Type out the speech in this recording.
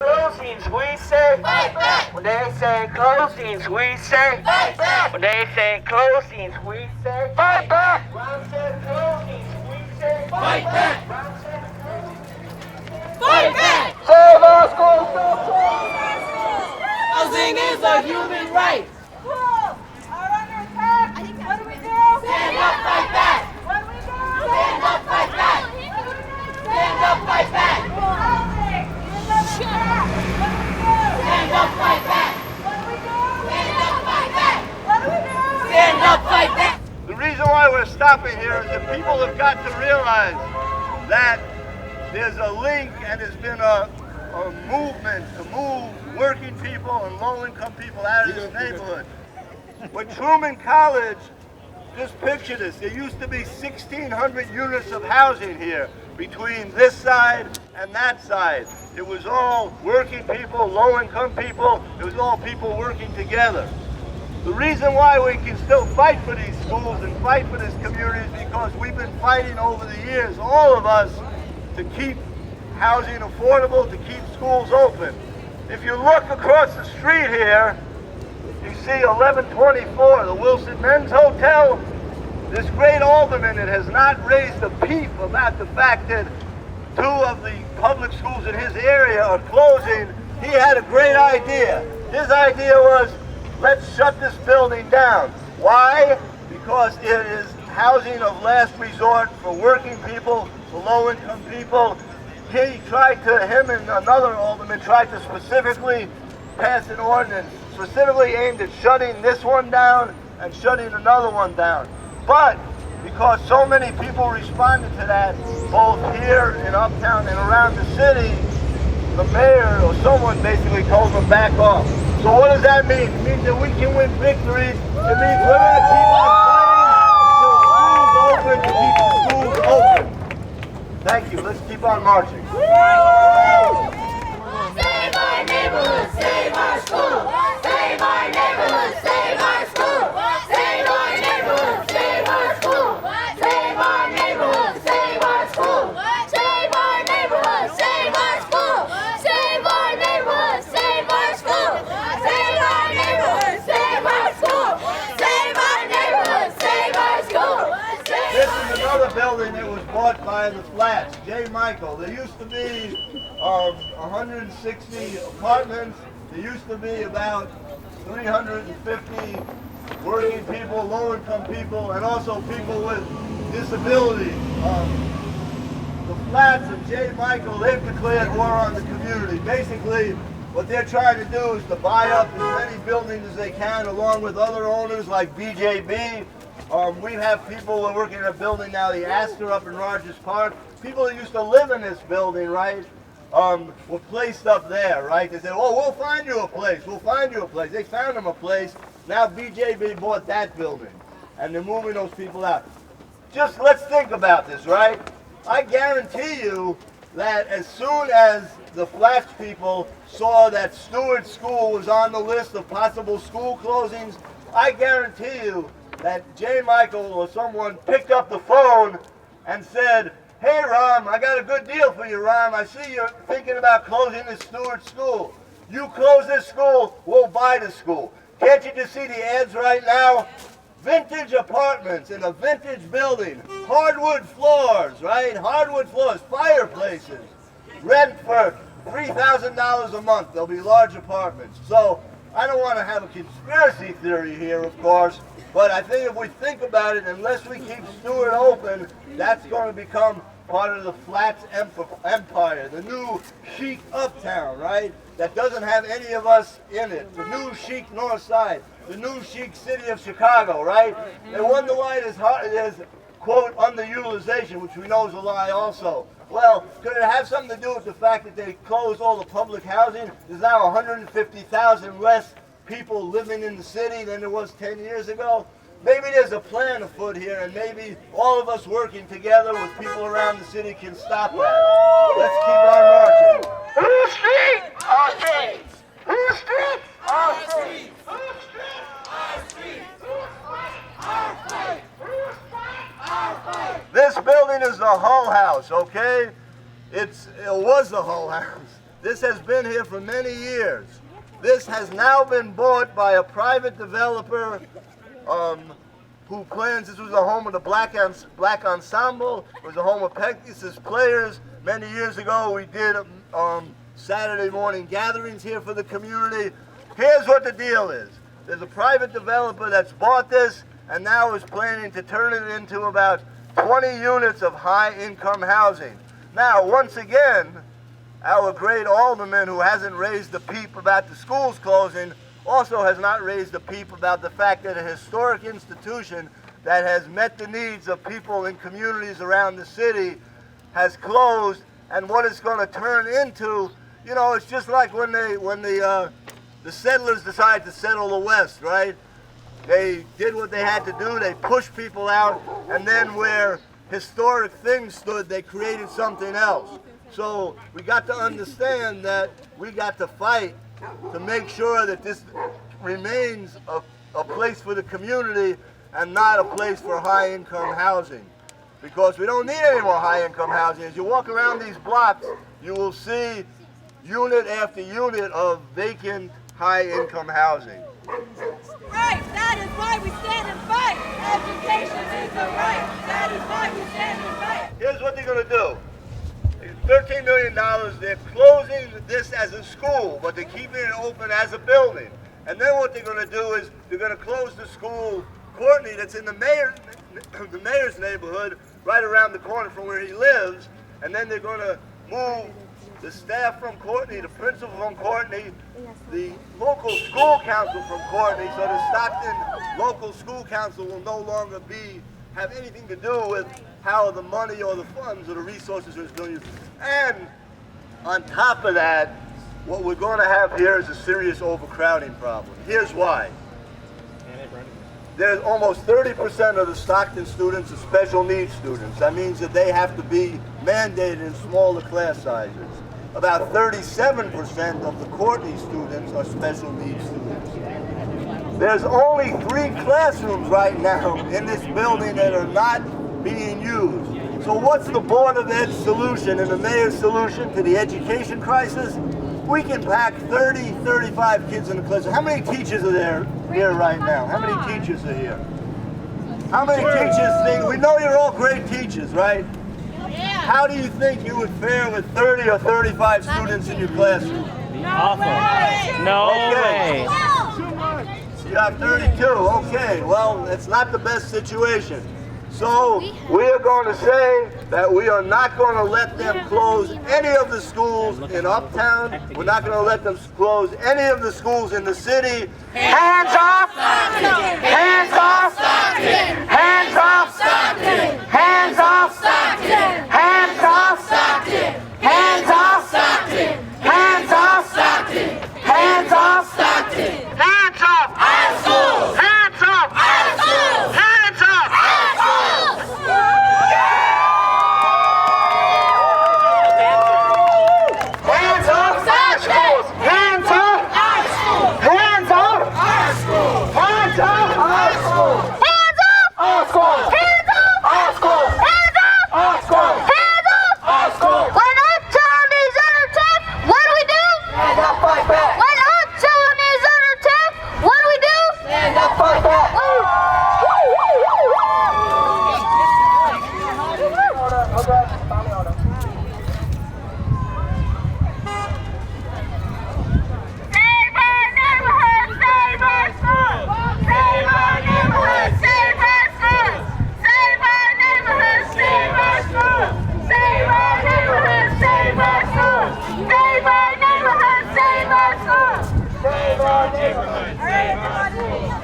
Closings, we say fight back. When they say closings, we say Fight back. When they say closings, we say Fight back. Brown said closings, we say Fight back. Brown said closings. Fight back. Save our schools. Housing is a human right. Schools are under attack. What do we do? Stand up, fight back. What do we do? Stand up, fight back. Stand up, fight back. Housing is under attack. What do we do? Stand up, fight back. What do we do? Stand up, fight back. What do we do? Stand up, fight back. The reason why we're stopping here is that people have got to realize that there's a link and there's been a movement to move working people and low-income people out of this neighborhood. When Truman College, just picture this, there used to be 1,600 units of housing here between this side and that side. It was all working people, low-income people, it was all people working together. The reason why we can still fight for these schools and fight for this community is because we've been fighting over the years, all of us, to keep housing affordable, to keep schools open. If you look across the street here, you see 1124, the Wilson Men's Hotel. This great alderman that has not raised a peep about the fact that 2 of the public schools in his area are closing, he had a great idea. His idea was, let's shut this building down. Why? Because it is housing of last resort for working people, for low-income people. Him and another alderman tried to specifically pass an ordinance specifically aimed at shutting this one down and shutting another one down. But because so many people responded to that, both here in Uptown and around the city, the mayor or someone basically told them back off. So what does that mean? It means that we can win victories. It means we're going to keep on fighting till schools open, to keep schools open. Thank you. Let's keep on marching. Save our neighborhood, save our school. Save our neighborhood, save our school. Save our neighborhood, save our school. Save our neighborhood, save our school. Save our neighborhood, save our school. Save our neighborhood, save our school. Save our neighborhood, save our school. Save our neighborhood, save our school. This is another building that was bought by the Flats, J. Michael. There used to be 160 apartments. There used to be about 350 working people, low-income people, and also people with disabilities. The Flats and J. Michael, they've declared war on the community. Basically, what they're trying to do is to buy up as many buildings as they can, along with other owners like BJB. We have people who are working in a building now, the Astor up in Rogers Park. People that used to live in this building, right, were placed up there, right? They said, oh, we'll find you a place, we'll find you a place. They found them a place. Now BJB bought that building, and they're moving those people out. Just let's think about this, right? I guarantee you that as soon as the Flats people saw that Stewart School was on the list of possible school closings, I guarantee you that J. Michael or someone picked up the phone and said, hey, Ram, I got a good deal for you, Ram. I see you're thinking about closing this Stewart School. You close this school, we'll buy the school. Can't you just see the ads right now? Vintage apartments in a vintage building. Hardwood floors, right? Hardwood floors, fireplaces. Rent for $3,000 a month. They'll be large apartments. So I don't want to have a conspiracy theory here, of course, but I think if we think about it, unless we keep Stewart open, that's going to become part of the Flats empire, the new chic Uptown, right? That doesn't have any of us in it. The new chic North Side, the new chic city of Chicago, right? They wonder why there's, quote, underutilization, which we know is a lie also. Well, could it have something to do with the fact that they closed all the public housing? There's now 150,000 less people living in the city than there was 10 years ago. Maybe there's a plan afoot here, and maybe all of us working together with people around the city can stop that. Let's keep on marching. Who's street? Our street. Who's street? Our street. Who's street? Our street. Who's fight? Our fight. Who's fight? Our fight. This building is the Hull House, okay? It was the Hull House. This has been here for many years. This has now been bought by a private developer who plans. This was the home of the Black Ensemble. It was the home of Pegasus players. Many years ago, we did Saturday morning gatherings here for the community. Here's what the deal is. There's a private developer that's bought this and now is planning to turn it into about 20 units of high-income housing. Now, once again, our great alderman, who hasn't raised a peep about the schools closing, also has not raised a peep about the fact that a historic institution that has met the needs of people in communities around the city has closed, and what it's going to turn into, you know, it's just like when the settlers decided to settle the West, right? They did what they had to do, they pushed people out, and then where historic things stood, they created something else. So we got to understand that we got to fight to make sure that this remains a place for the community and not a place for high-income housing. Because we don't need any more high-income housing. As you walk around these blocks, you will see unit after unit of vacant high-income housing. Right, that is why we stand and fight. Education is a right. That is why we stand and fight. Here's what they're going to do. $13 million, they're closing this as a school, but they're keeping it open as a building. And then what they're going to do is they're going to close the school, Courtney, that's in the mayor's neighborhood, right around the corner from where he lives. And then they're going to move the staff from Courtney, the principal from Courtney, the local school council from Courtney, so the Stockton local school council will no longer have anything to do with how the money or the funds or the resources are going to use. And on top of that, what we're going to have here is a serious overcrowding problem. Here's why. There's almost 30% of the Stockton students are special needs students. That means that they have to be mandated in smaller class sizes. About 37% of the Courtney students are special needs students. There's only 3 classrooms right now in this building that are not being used. So what's the Board of Ed's solution and the mayor's solution to the education crisis? We can pack 30, 35 kids in the class. How many teachers are there here right now? How many teachers are here? How many teachers think, we know you're all great teachers, right? How do you think you would fare with 30 or 35 students in your classroom? Awful. No way. You have 32, okay. Well, it's not the best situation. So we are going to say that we are not going to let them close any of the schools in Uptown. We're not going to let them close any of the schools in the city. Hands off! Hands off! Hands off! Hands off! Hands off! Hands off! Hands off! Hands off! Hands off! Our schools! Hands off! Our schools! Hands off! Our schools! Hands off our schools! Hands off our schools! Hands off our schools! Hands off our schools! Hands off our schools! Hands off our schools! Hands off our schools! Hands off our schools! When Uptown is under attack, what do we do? Stand up, fight back! When Uptown is under attack, what do we do? Stand up, fight back! Save our neighborhood, save our schools! Save our neighborhood, save our schools! Save our neighborhood, save our schools! Save our neighborhood, save our schools! Save our neighborhood, save our schools! Save our neighborhood, save our schools!